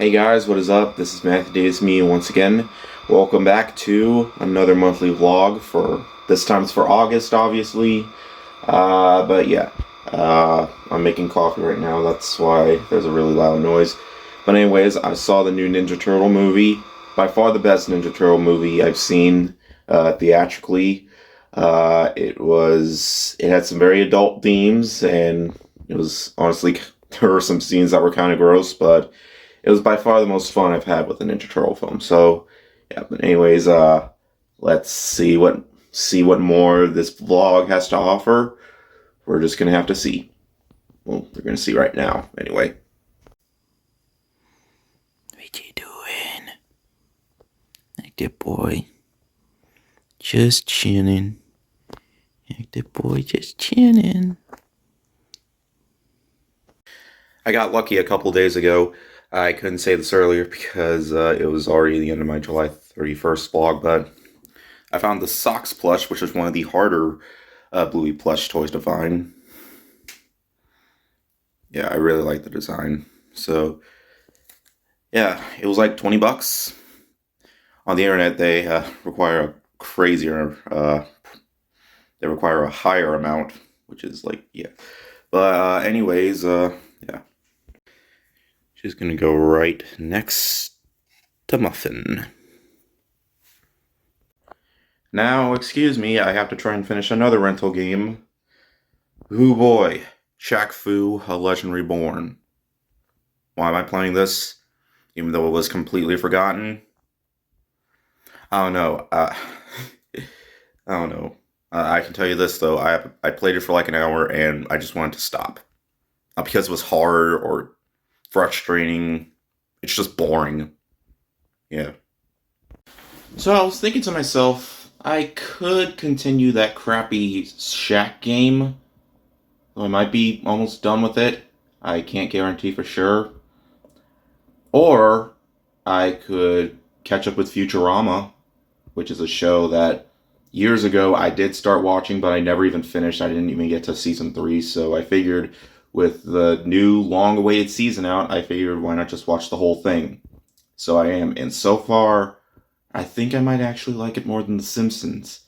Hey guys, what is up? This is Matthew, it's me once again. Welcome back to another monthly vlog for, this time it's for August, obviously. But yeah, I'm making coffee right now, that's why there's a really loud noise. But anyways, I saw the new Ninja Turtle movie. By far the best Ninja Turtle movie I've seen, theatrically. It had some very adult themes, and it was, honestly, there were some scenes that were kind of gross, but it was by far the most fun I've had with a Ninja Turtle film. So, yeah, but anyways, let's see what more this vlog has to offer. We're just gonna have to see. Well, we're gonna see right now, anyway. What you doing? Like that boy. Just chinning. Like that boy just chinning. I got lucky a couple days ago. I couldn't say this earlier because it was already the end of my July 31st vlog, but I found the Socks plush, which is one of the harder Bluey plush toys to find. Yeah, I really like the design. So, yeah, it was like 20 bucks. On the internet, they require a crazier, they require a higher amount, which is like, yeah. But anyways, yeah. She's gonna go right next to Muffin. Now, excuse me, I have to try and finish another rental game. Ooh boy, Shaq Fu, A Legend Reborn. Why am I playing this? Even though it was completely forgotten? I don't know. I don't know. I can tell you this though, I played it for like an hour and I just wanted to stop. Not because it was hard or frustrating. It's just boring. Yeah. So I was thinking to myself, I could continue that crappy Shaq game. Though I might be almost done with it. I can't guarantee for sure. Or I could catch up with Futurama, which is a show that years ago I did start watching, but I never even finished. I didn't even get to season 3, so I figured with the new long-awaited season out, I figured why not just watch the whole thing. So I am, and so far, I think I might actually like it more than The Simpsons.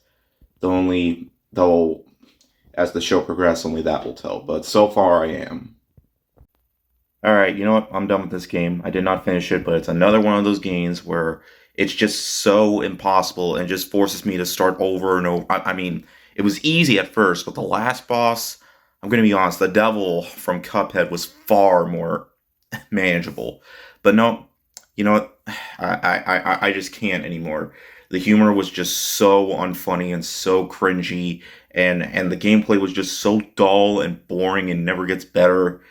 Though, as the show progresses, only that will tell. But so far, I am. Alright, you know what? I'm done with this game. I did not finish it, but it's another one of those games where it's just so impossible and just forces me to start over and over. I mean, it was easy at first, but the last boss, I'm going to be honest, the devil from Cuphead was far more manageable. But no, you know what? I just can't anymore. The humor was just so unfunny and so cringy, and the gameplay was just so dull and boring and never gets better.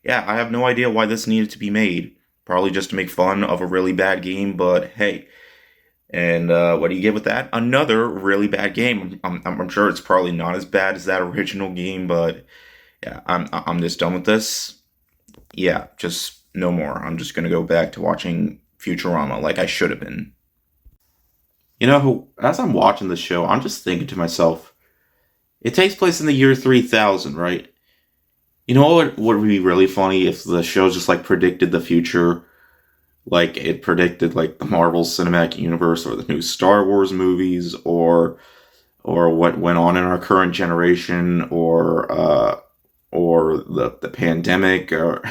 Yeah, I have no idea why this needed to be made. Probably just to make fun of a really bad game, but hey. And what do you get with that? Another really bad game. I'm sure it's probably not as bad as that original game, but yeah, I'm just done with this. Yeah, just no more. I'm just gonna go back to watching Futurama like I should have been. You know, as I'm watching the show, I'm just thinking to myself, it takes place in the year 3000, right? You know what would be really funny if the show just like predicted the future, like it predicted like the Marvel Cinematic Universe or the new Star Wars movies or what went on in our current generation or the pandemic or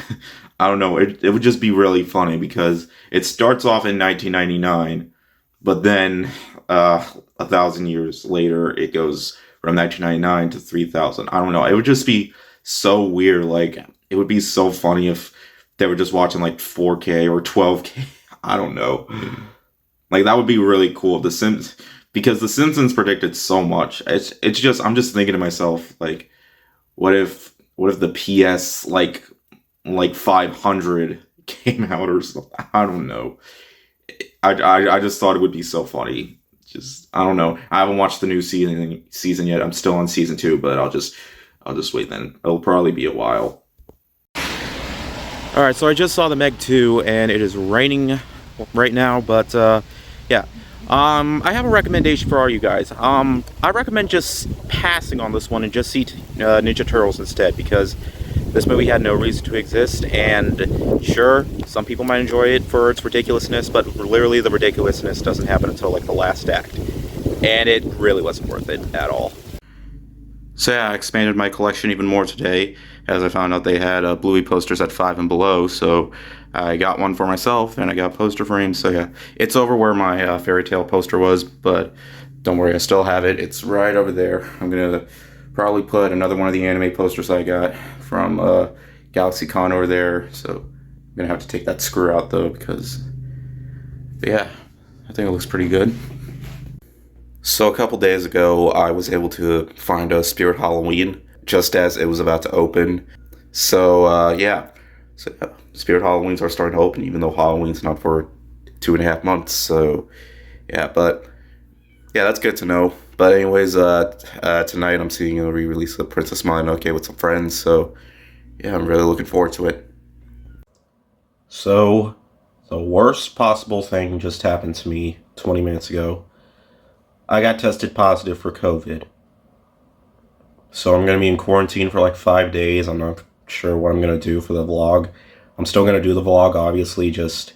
I don't know. It would just be really funny because it starts off in 1999, but then 1,000 years later it goes from 1999 to 3000. I don't know. It would just be so weird. Like, it would be so funny if they were just watching like 4K or 12K. I don't know. Like, that would be really cool. Because The Simpsons predicted so much. It's just, I'm just thinking to myself, like, what if the PS like 500 came out or something? I don't know. I just thought it would be so funny. Just, I don't know. I haven't watched the new season yet. I'm still on season 2, but I'll just wait then. It'll probably be a while. Alright, so I just saw the Meg 2, and it is raining right now, but, yeah. I have a recommendation for all you guys. I recommend just passing on this one and just see Ninja Turtles instead, because This movie had no reason to exist, and sure, some people might enjoy it for its ridiculousness, but literally the ridiculousness doesn't happen until like the last act. And it really wasn't worth it at all. So yeah, I expanded my collection even more today, as I found out they had Bluey posters at 5 and below, so I got one for myself, and I got poster frames, so yeah. It's over where my fairy tale poster was, but don't worry, I still have it. It's right over there. I'm gonna probably put another one of the anime posters I got from GalaxyCon over there, so I'm gonna have to take that screw out though, because, yeah, I think it looks pretty good. So a couple days ago, I was able to find a Spirit Halloween just as it was about to open. So yeah, Spirit Halloweens are starting to open, even though Halloween's not for 2.5 months. So yeah, but yeah, that's good to know. But anyways, tonight I'm seeing a re-release of Princess Mononoke with some friends. So yeah, I'm really looking forward to it. So the worst possible thing just happened to me 20 minutes ago. I got tested positive for COVID. So I'm going to be in quarantine for like 5 days. I'm not sure what I'm going to do for the vlog. I'm still going to do the vlog, obviously, just...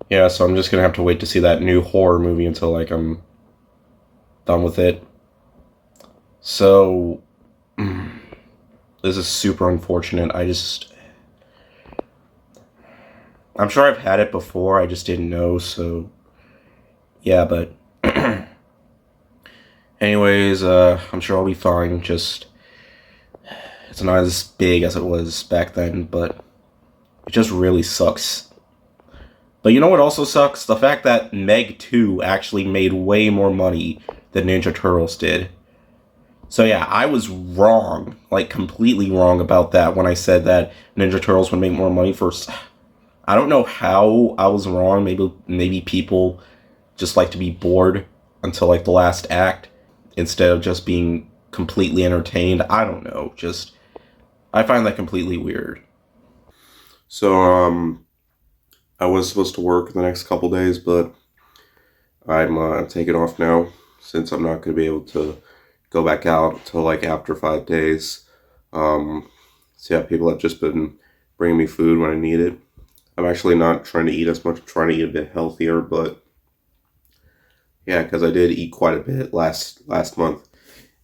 Yeah, so I'm just going to have to wait to see that new horror movie until, like, I'm done with it. So... This is super unfortunate. I'm sure I've had it before, I just didn't know, so... Yeah, but... Anyways, I'm sure I'll be fine, just... It's not as big as it was back then, but... It just really sucks. But you know what also sucks? The fact that Meg 2 actually made way more money than Ninja Turtles did. So yeah, I was wrong, like completely wrong about that when I said that Ninja Turtles would make more money first. I don't know how I was wrong. Maybe people just like to be bored until like the last act instead of just being completely entertained. I don't know. Just I find that completely weird. So I was supposed to work the next couple days, but I'm taking off now since I'm not going to be able to go back out until like after 5 days. So yeah, people have just been bringing me food when I need it. I'm actually not trying to eat as much. I'm trying to eat a bit healthier, but yeah, because I did eat quite a bit last month,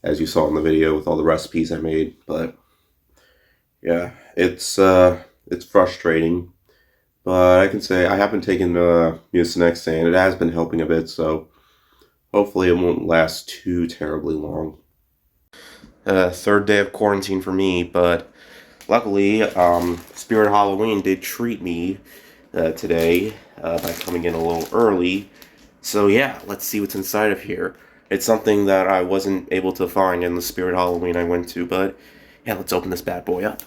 as you saw in the video with all the recipes I made. But yeah, it's frustrating. But I can say I haven't taken Mucinex, and it has been helping a bit, so hopefully it won't last too terribly long. Third day of quarantine for me, but luckily, Spirit Halloween did treat me today by coming in a little early. So yeah, let's see what's inside of here. It's something that I wasn't able to find in the Spirit Halloween I went to, but yeah, let's open this bad boy up.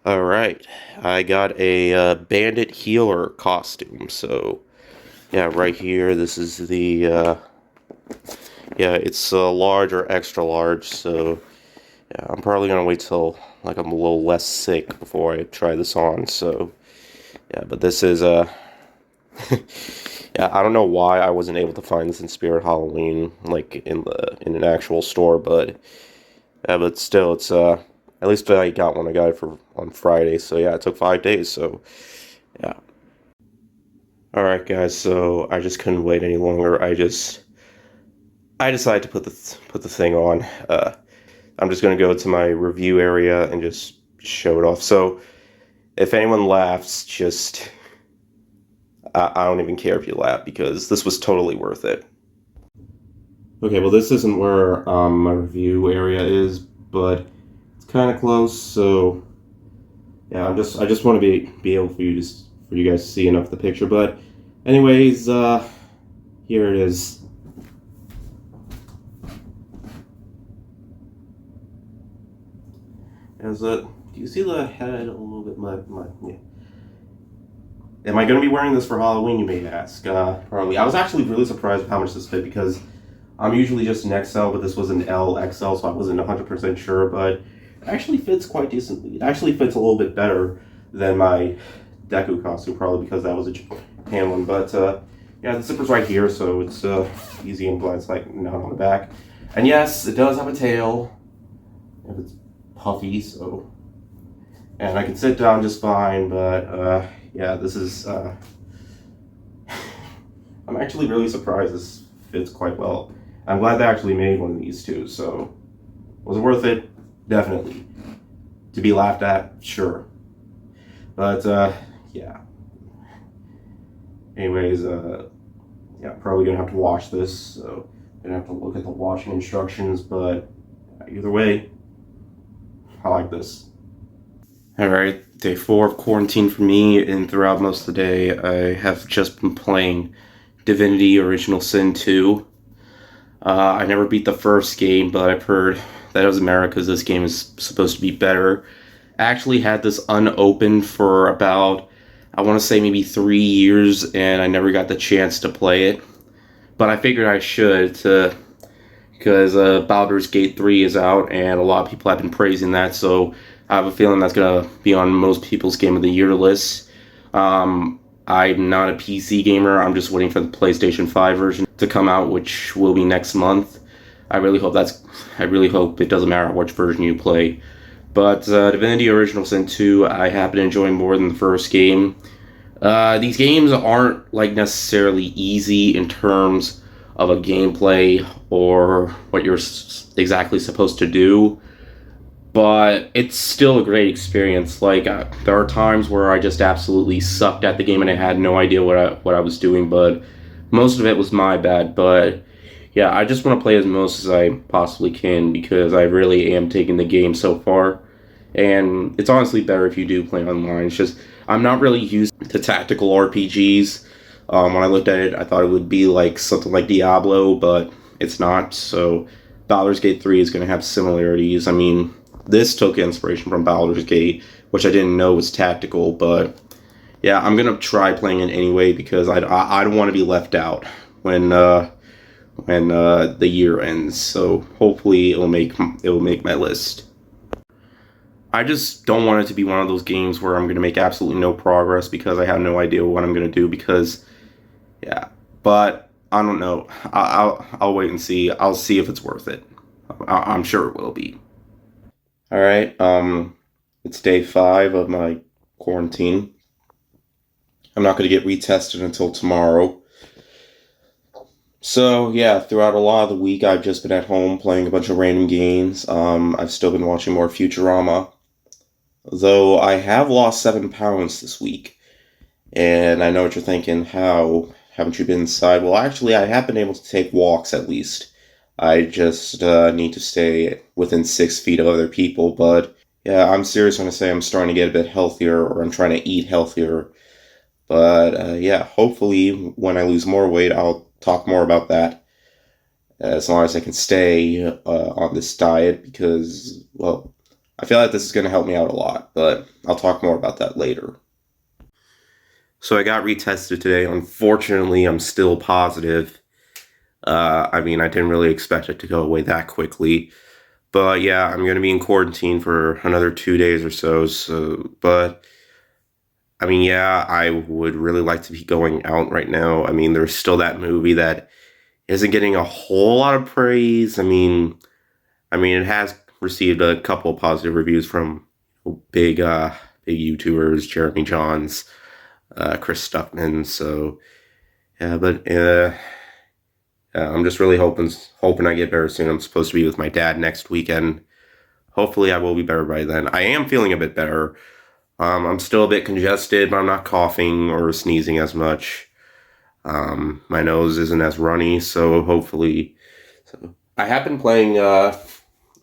Alright, I got a Bandit Healer costume, so yeah, right here, this is the, yeah, it's large or extra large, so yeah, I'm probably gonna wait till, like, I'm a little less sick before I try this on, so yeah, but this is, yeah, I don't know why I wasn't able to find this in Spirit Halloween, like, in an actual store, but still, it's, at least I got one. I got it on Friday, so yeah, it took 5 days, so yeah. Alright guys, so I just couldn't wait any longer. I decided to put the thing on. I'm just gonna go to my review area and just show it off. So if anyone laughs, just I don't even care if you laugh, because this was totally worth it. Okay, well this isn't where my review area is, but kind of close, so yeah, I just want to be able for you guys to see enough of the picture. But anyways, here it is. Do you see the head a little bit? Yeah. Am I going to be wearing this for Halloween, you may ask? Probably. I was actually really surprised with how much this fit, because I'm usually just an XL, but this was an LXL, so I wasn't 100% sure, but it actually fits quite decently. It actually fits a little bit better than my Deku costume, probably because that was a Japan one. But yeah, the zipper's right here, so it's easy and blunt. It's like not on the back. And yes, it does have a tail. If it's puffy, so and I can sit down just fine, but yeah, this is I'm actually really surprised this fits quite well. I'm glad they actually made one of these too, so was it worth it? Definitely. To be laughed at? Sure. But yeah. Anyways, yeah, probably gonna have to wash this, so gonna have to look at the washing instructions, but either way, I like this. Alright, day 4 of quarantine for me, and throughout most of the day, I have just been playing Divinity Original Sin 2. I never beat the first game, but I've heard that it was America's this game is supposed to be better. I actually had this unopened for about, I want to say maybe 3 years, and I never got the chance to play it. But I figured I should, because Baldur's Gate 3 is out, and a lot of people have been praising that, so I have a feeling that's going to be on most people's Game of the Year list. I'm not a PC gamer, I'm just waiting for the PlayStation 5 version to come out, which will be next month. I really hope it doesn't matter which version you play. But Divinity Original Sin 2, I happen to enjoy more than the first game. These games aren't like necessarily easy in terms of a gameplay or what you're exactly supposed to do, but it's still a great experience. Like there are times where I just absolutely sucked at the game and I had no idea what I was doing, but most of it was my bad. But yeah, I just want to play as most as I possibly can because I really am taking the game so far. And it's honestly better if you do play online. It's just I'm not really used to tactical RPGs. When I looked at it, I thought it would be like something like Diablo, but it's not. So Baldur's Gate 3 is going to have similarities. I mean, this took inspiration from Baldur's Gate, which I didn't know was tactical, but yeah, I'm going to try playing it anyway because I don't want to be left out when the year ends. So hopefully it will make my list. I just don't want it to be one of those games where I'm going to make absolutely no progress because I have no idea what I'm going to do because, yeah. But I don't know. I'll wait and see. I'll see if it's worth it. I'm sure it will be. All right. It's day 5 of my quarantine. I'm not going to get retested until tomorrow. So yeah, throughout a lot of the week, I've just been at home playing a bunch of random games. I've still been watching more Futurama. Though I have lost 7 pounds this week, and I know what you're thinking. How haven't you been inside? Well, actually, I have been able to take walks at least. I just need to stay within 6 feet of other people. But yeah, I'm serious when I say I'm starting to get a bit healthier, or I'm trying to eat healthier. But yeah, hopefully, when I lose more weight, I'll talk more about that. As long as I can stay on this diet, because well, I feel like this is going to help me out a lot, but I'll talk more about that later. So I got retested today. Unfortunately, I'm still positive. I mean, I didn't really expect it to go away that quickly. But yeah, I'm going to be in quarantine for another 2 days or so. But I mean, yeah, I would really like to be going out right now. I mean, there's still that movie that isn't getting a whole lot of praise. I mean, it has received a couple of positive reviews from big YouTubers, Jeremy Johns, Chris Stuckman. So yeah, but I'm just really hoping I get better soon. I'm supposed to be with my dad next weekend. Hopefully, I will be better by then. I am feeling a bit better. I'm still a bit congested, but I'm not coughing or sneezing as much. My nose isn't as runny, so hopefully. So I have been playing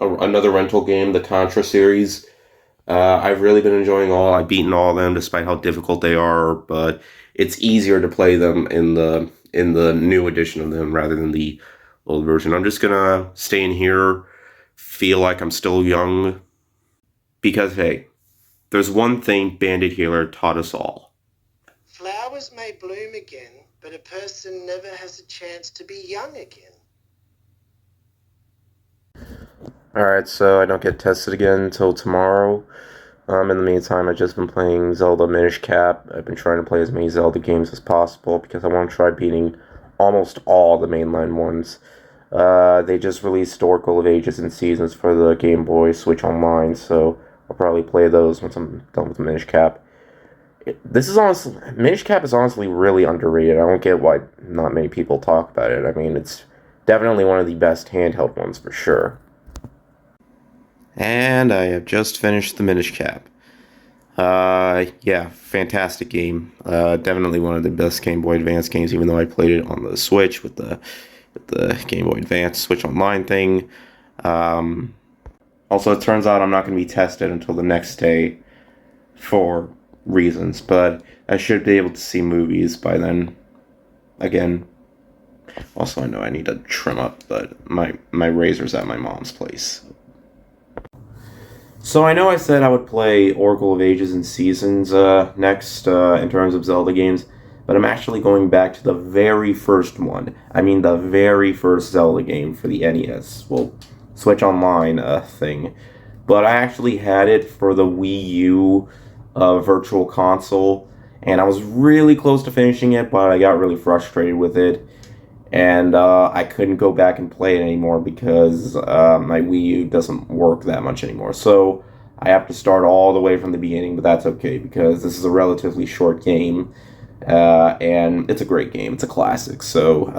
another rental game, the Contra series. I've really been enjoying I've beaten all of them, despite how difficult they are. But it's easier to play them in the new edition of them rather than the old version. I'm just gonna stay in here, feel like I'm still young, because hey, there's one thing Bandit Healer taught us all. Flowers may bloom again, but a person never has a chance to be young again. Alright, so I don't get tested again until tomorrow. In the meantime, I've just been playing Zelda Minish Cap. I've been trying to play as many Zelda games as possible because I want to try beating almost all the mainline ones. They just released Oracle of Ages and Seasons for the Game Boy Switch Online, so I'll probably play those once I'm done with Minish Cap. Minish Cap is honestly really underrated. I don't get why not many people talk about it. I mean, it's definitely one of the best handheld ones for sure. And I have just finished the Minish Cap. Yeah, fantastic game. Definitely one of the best Game Boy Advance games, even though I played it on the Switch with the Game Boy Advance Switch Online thing. Also, it turns out I'm not going to be tested until the next day for reasons, but I should be able to see movies by then. Again, also I know I need to trim up, but my razor's at my mom's place. So I know I said I would play Oracle of Ages and Seasons next in terms of Zelda games, but I'm actually going back to the very first one. I mean the very first Zelda game for the NES. Well, Switch Online thing. But I actually had it for the Wii U Virtual Console, and I was really close to finishing it, but I got really frustrated with it. And I couldn't go back and play it anymore because my Wii U doesn't work that much anymore. So I have to start all the way from the beginning, but that's okay because this is a relatively short game, and it's a great game. It's a classic. So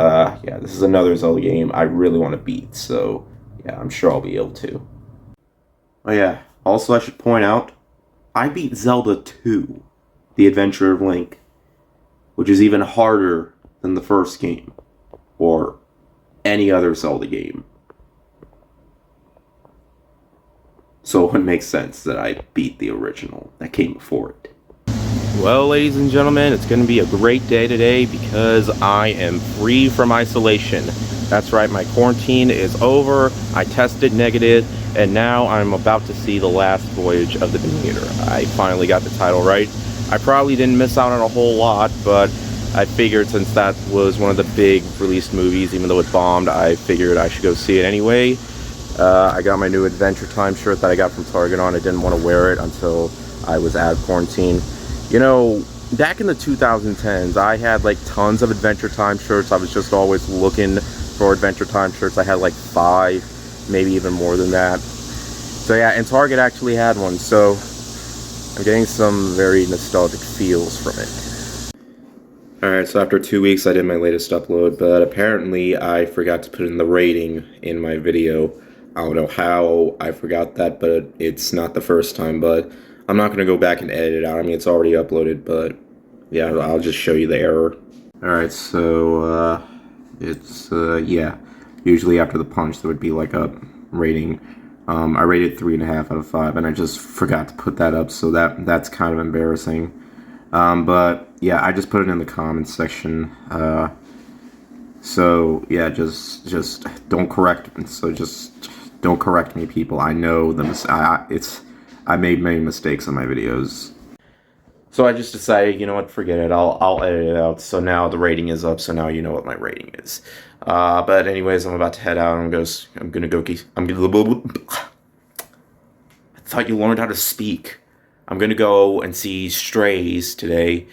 yeah, this is another Zelda game I really want to beat. So yeah, I'm sure I'll be able to. Oh yeah, also I should point out, I beat Zelda 2, The Adventure of Link, which is even harder than the first game, or any other Zelda game. So it makes sense that I beat the original that came before it. Well, ladies and gentlemen, it's going to be a great day today because I am free from isolation. That's right, my quarantine is over, I tested negative, and now I'm about to see the last voyage of the Demeter. I finally got the title right. I probably didn't miss out on a whole lot, but I figured since that was one of the big released movies, even though it bombed, I figured I should go see it anyway. I got my new Adventure Time shirt that I got from Target on. I didn't want to wear it until I was out of quarantine. You know, back in the 2010s, I had like tons of Adventure Time shirts. I was just always looking for Adventure Time shirts. I had like 5, maybe even more than that. So yeah, and Target actually had one, so I'm getting some very nostalgic feels from it. Alright, so after 2 weeks I did my latest upload, but apparently I forgot to put in the rating in my video. I don't know how I forgot that, but it's not the first time, but I'm not going to go back and edit it out. I mean, it's already uploaded, but yeah, I'll just show you the error. Alright, so yeah, usually after the punch there would be like a rating. I rated 3.5 out of 5, and I just forgot to put that up, so that's kind of embarrassing. But yeah, I just put it in the comments section. So yeah, just don't correct. So just don't correct me, people. I know I made many mistakes on my videos. So I just decided, you know what, forget it. I'll edit it out. So now the rating is up. So now you know what my rating is. But anyways, I'm about to head out. I thought you learned how to speak. I'm gonna go and see Strays today.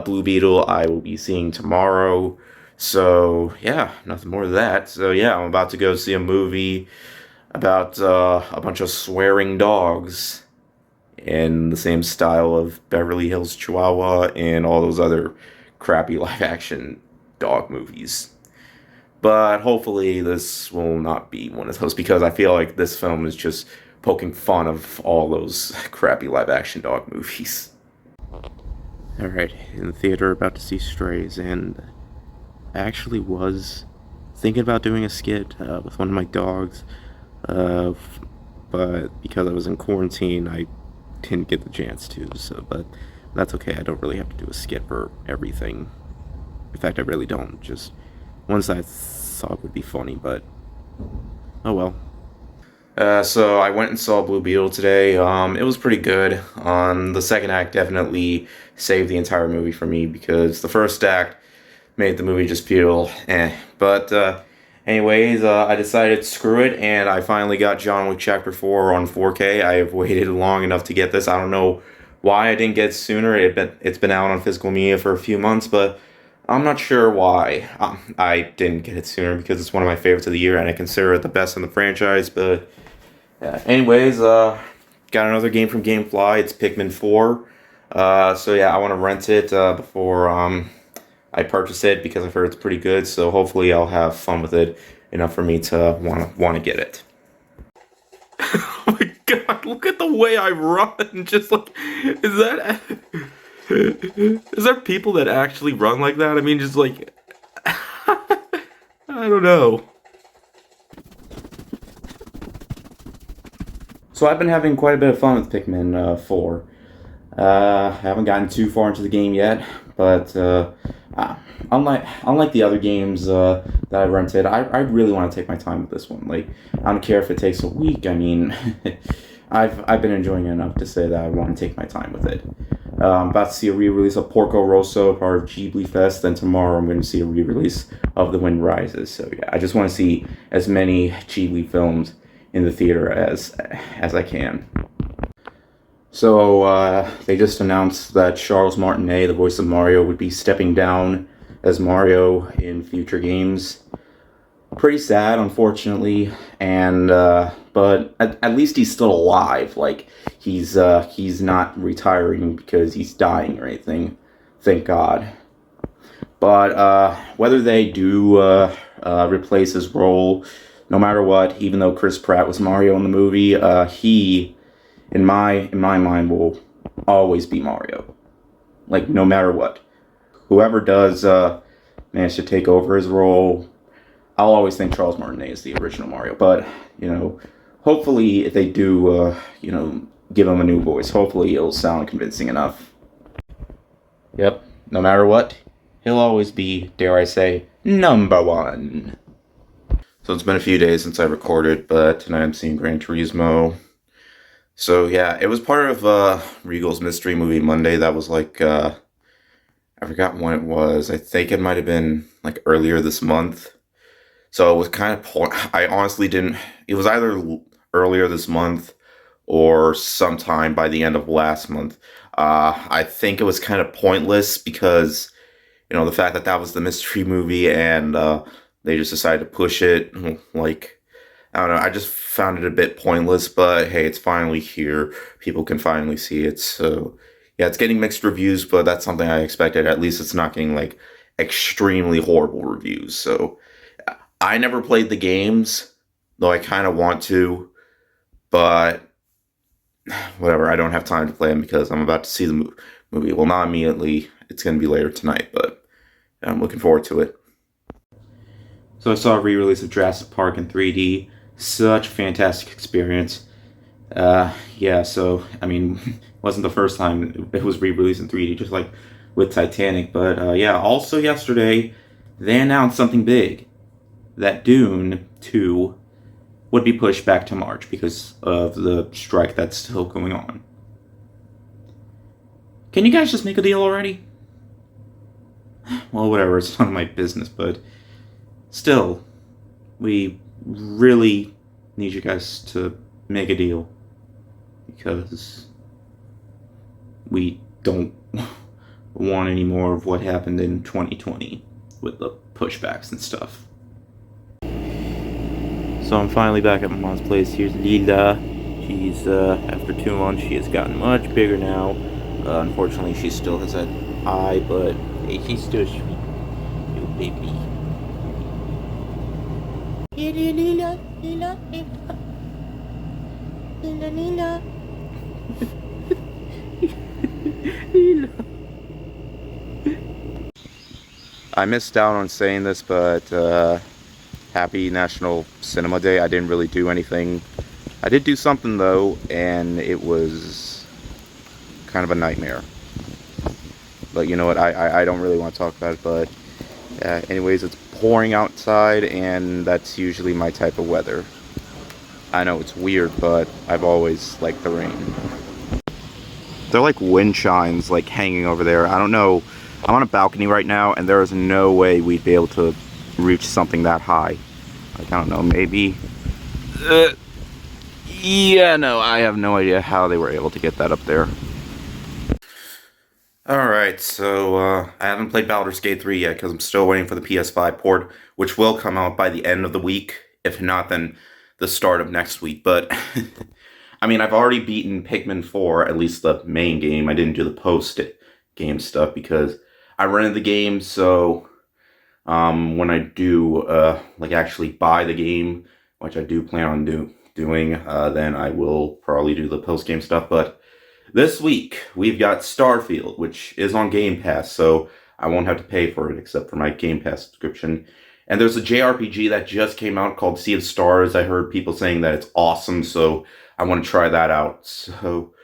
Blue Beetle I will be seeing tomorrow. So yeah, nothing more than that. So yeah, I'm about to go see a movie about a bunch of swearing dogs in the same style of Beverly Hills Chihuahua and all those other crappy live-action dog movies. But hopefully this will not be one of those, because I feel like this film is just poking fun of all those crappy live-action dog movies. Alright, in the theater about to see Strays, and I actually was thinking about doing a skit with one of my dogs, but because I was in quarantine, I didn't get the chance to, but that's okay. I don't really have to do a skit for everything. In fact, I really don't. Just ones I thought would be funny, but oh well. So I went and saw Blue Beetle today. It was pretty good. The second act definitely saved the entire movie for me, because the first act made the movie just feel eh. But anyways, I decided screw it, and I finally got John Wick Chapter 4 on 4K. I have waited long enough to get this. I don't know why I didn't get it sooner. It's been out on physical media for a few months, but I'm not sure why I didn't get it sooner, because it's one of my favorites of the year, and I consider it the best in the franchise. But yeah, anyways, got another game from GameFly. It's Pikmin 4. So yeah, I want to rent it before I purchase it because I've heard it's pretty good. So hopefully I'll have fun with it enough for me to want to get it. Oh my god, look at the way I run. Just like, is there people that actually run like that? I mean, just like, I don't know. So I've been having quite a bit of fun with Pikmin 4. I haven't gotten too far into the game yet, but unlike the other games that I rented, I really want to take my time with this one. Like, I don't care if it takes a week. I mean, I've been enjoying it enough to say that I want to take my time with it. I'm about to see a re-release of Porco Rosso, part of Ghibli Fest. Then tomorrow I'm going to see a re-release of The Wind Rises. So yeah, I just want to see as many Ghibli films in the theater as I can. So they just announced that Charles Martinet, the voice of Mario, would be stepping down as Mario in future games. Pretty sad, unfortunately, and but at least he's still alive. Like, he's not retiring because he's dying or anything. Thank God. But whether they do replace his role, no matter what, even though Chris Pratt was Mario in the movie, he, in my mind, will always be Mario. Like, no matter what. Whoever does manage to take over his role, I'll always think Charles Martinet is the original Mario. But, hopefully if they do, give him a new voice, hopefully it'll sound convincing enough. Yep, no matter what, he'll always be, dare I say, #1. So it's been a few days since I recorded, but tonight I'm seeing Gran Turismo. So yeah, it was part of Regal's Mystery Movie Monday. That was like, I forgot when it was. I think it might have been like earlier this month. So it was kind of, I honestly didn't, it was either earlier this month or sometime by the end of last month. I think it was kind of pointless because, the fact that that was the mystery movie and they just decided to push it, like, I don't know, I just found it a bit pointless, but hey, it's finally here. People can finally see it, so yeah, it's getting mixed reviews, but that's something I expected. At least it's not getting, like, extremely horrible reviews, so I never played the games, though I kind of want to, but whatever, I don't have time to play them because I'm about to see the movie. Well, not immediately, it's going to be later tonight, but I'm looking forward to it. So I saw a re-release of Jurassic Park in 3D. Such a fantastic experience. Yeah, so, I mean, it wasn't the first time it was re-released in 3D, just like with Titanic. But, yeah, also yesterday, they announced something big. That Dune 2 would be pushed back to March because of the strike that's still going on. Can you guys just make a deal already? Well, whatever, it's none of my business, but still, we really need you guys to make a deal because we don't want any more of what happened in 2020 with the pushbacks and stuff. So I'm finally back at my mom's place. Here's Lila. She's, after 2 months, she has gotten much bigger now. Unfortunately, she still has that eye, but hey, she's still sweet. Little baby. Lila, Lila, Lila. Lila, Lila. Lila. I missed out on saying this, but, happy National Cinema Day. I didn't really do anything. I did do something though, and it was kind of a nightmare. But you know what, I don't really want to talk about it, but anyways, it's pouring outside, and that's usually my type of weather. I know it's weird, but I've always liked the rain. They're like wind chimes, like hanging over there. I don't know. I'm on a balcony right now, and there is no way we'd be able to reach something that high. Like, I don't know, maybe yeah, no, I have no idea how they were able to get that up there. Alright, so I haven't played Baldur's Gate 3 yet because I'm still waiting for the PS5 port, which will come out by the end of the week. If not, then the start of next week. But I mean, I've already beaten Pikmin 4, at least the main game. I didn't do the post-game stuff because I rented the game, so when I do, like, actually buy the game, which I do plan on doing, then I will probably do the post-game stuff. But this week, we've got Starfield, which is on Game Pass, so I won't have to pay for it except for my Game Pass subscription. And there's a JRPG that just came out called Sea of Stars. I heard people saying that it's awesome, so I want to try that out. So,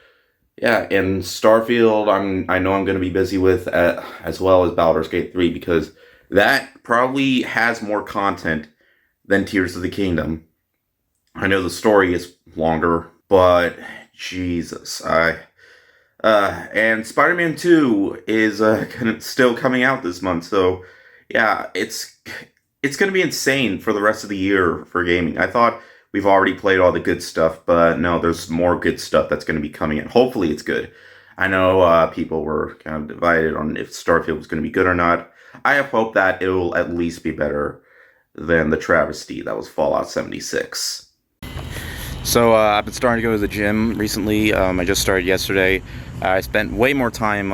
yeah, and Starfield, I know I'm going to be busy with, as well as Baldur's Gate 3, because that probably has more content than Tears of the Kingdom. I know the story is longer, but Jesus, and Spider-Man 2 is still coming out this month, so yeah, it's going to be insane for the rest of the year for gaming. I thought we've already played all the good stuff, but no, there's more good stuff that's going to be coming in. Hopefully it's good. I know people were kind of divided on if Starfield was going to be good or not. I have hope that it will at least be better than the travesty that was Fallout 76. So I've been starting to go to the gym recently. I just started yesterday. I spent way more time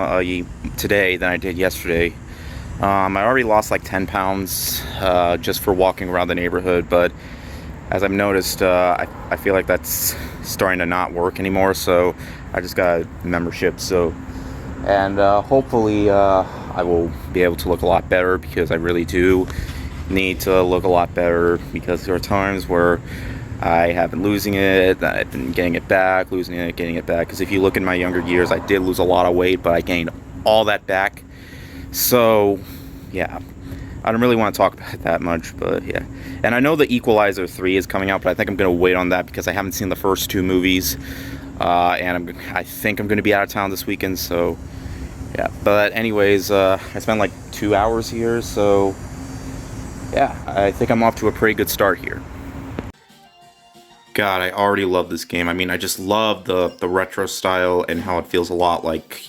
today than I did yesterday. I already lost like 10 pounds just for walking around the neighborhood, but as I've noticed, I feel like that's starting to not work anymore, so I just got a membership. And hopefully I will be able to look a lot better, because I really do need to look a lot better, because there are times where I have been losing it, I've been getting it back, losing it, getting it back. Because if you look in my younger years, I did lose a lot of weight, but I gained all that back. So, yeah, I don't really want to talk about it that much, but yeah. And I know the Equalizer 3 is coming out, but I think I'm going to wait on that because I haven't seen the first two movies. And I think I'm going to be out of town this weekend, so yeah. But anyways, I spent like 2 hours here, so yeah, I think I'm off to a pretty good start here. God, I already love this game. I mean, I just love the retro style and how it feels a lot like,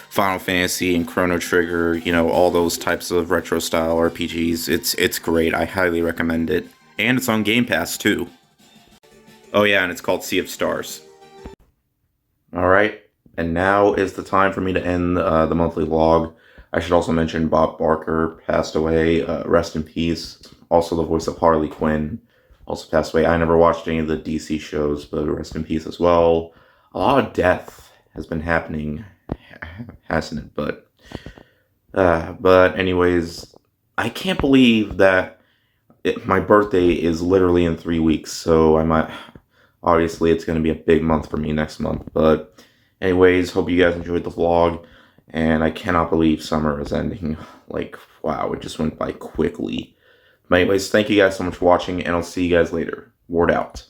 Final Fantasy and Chrono Trigger, all those types of retro style RPGs. It's great. I highly recommend it. And it's on Game Pass too. Oh yeah, and it's called Sea of Stars. Alright, and now is the time for me to end the monthly vlog. I should also mention Bob Barker passed away. Rest in peace. Also the voice of Harley Quinn also passed away. I never watched any of the DC shows, but rest in peace as well. A lot of death has been happening, hasn't it? But anyways, I can't believe that my birthday is literally in 3 weeks, so obviously it's going to be a big month for me next month. But anyways, hope you guys enjoyed the vlog, and I cannot believe summer is ending. Like, wow, it just went by quickly. But anyways, thank you guys so much for watching, and I'll see you guys later. Ward out.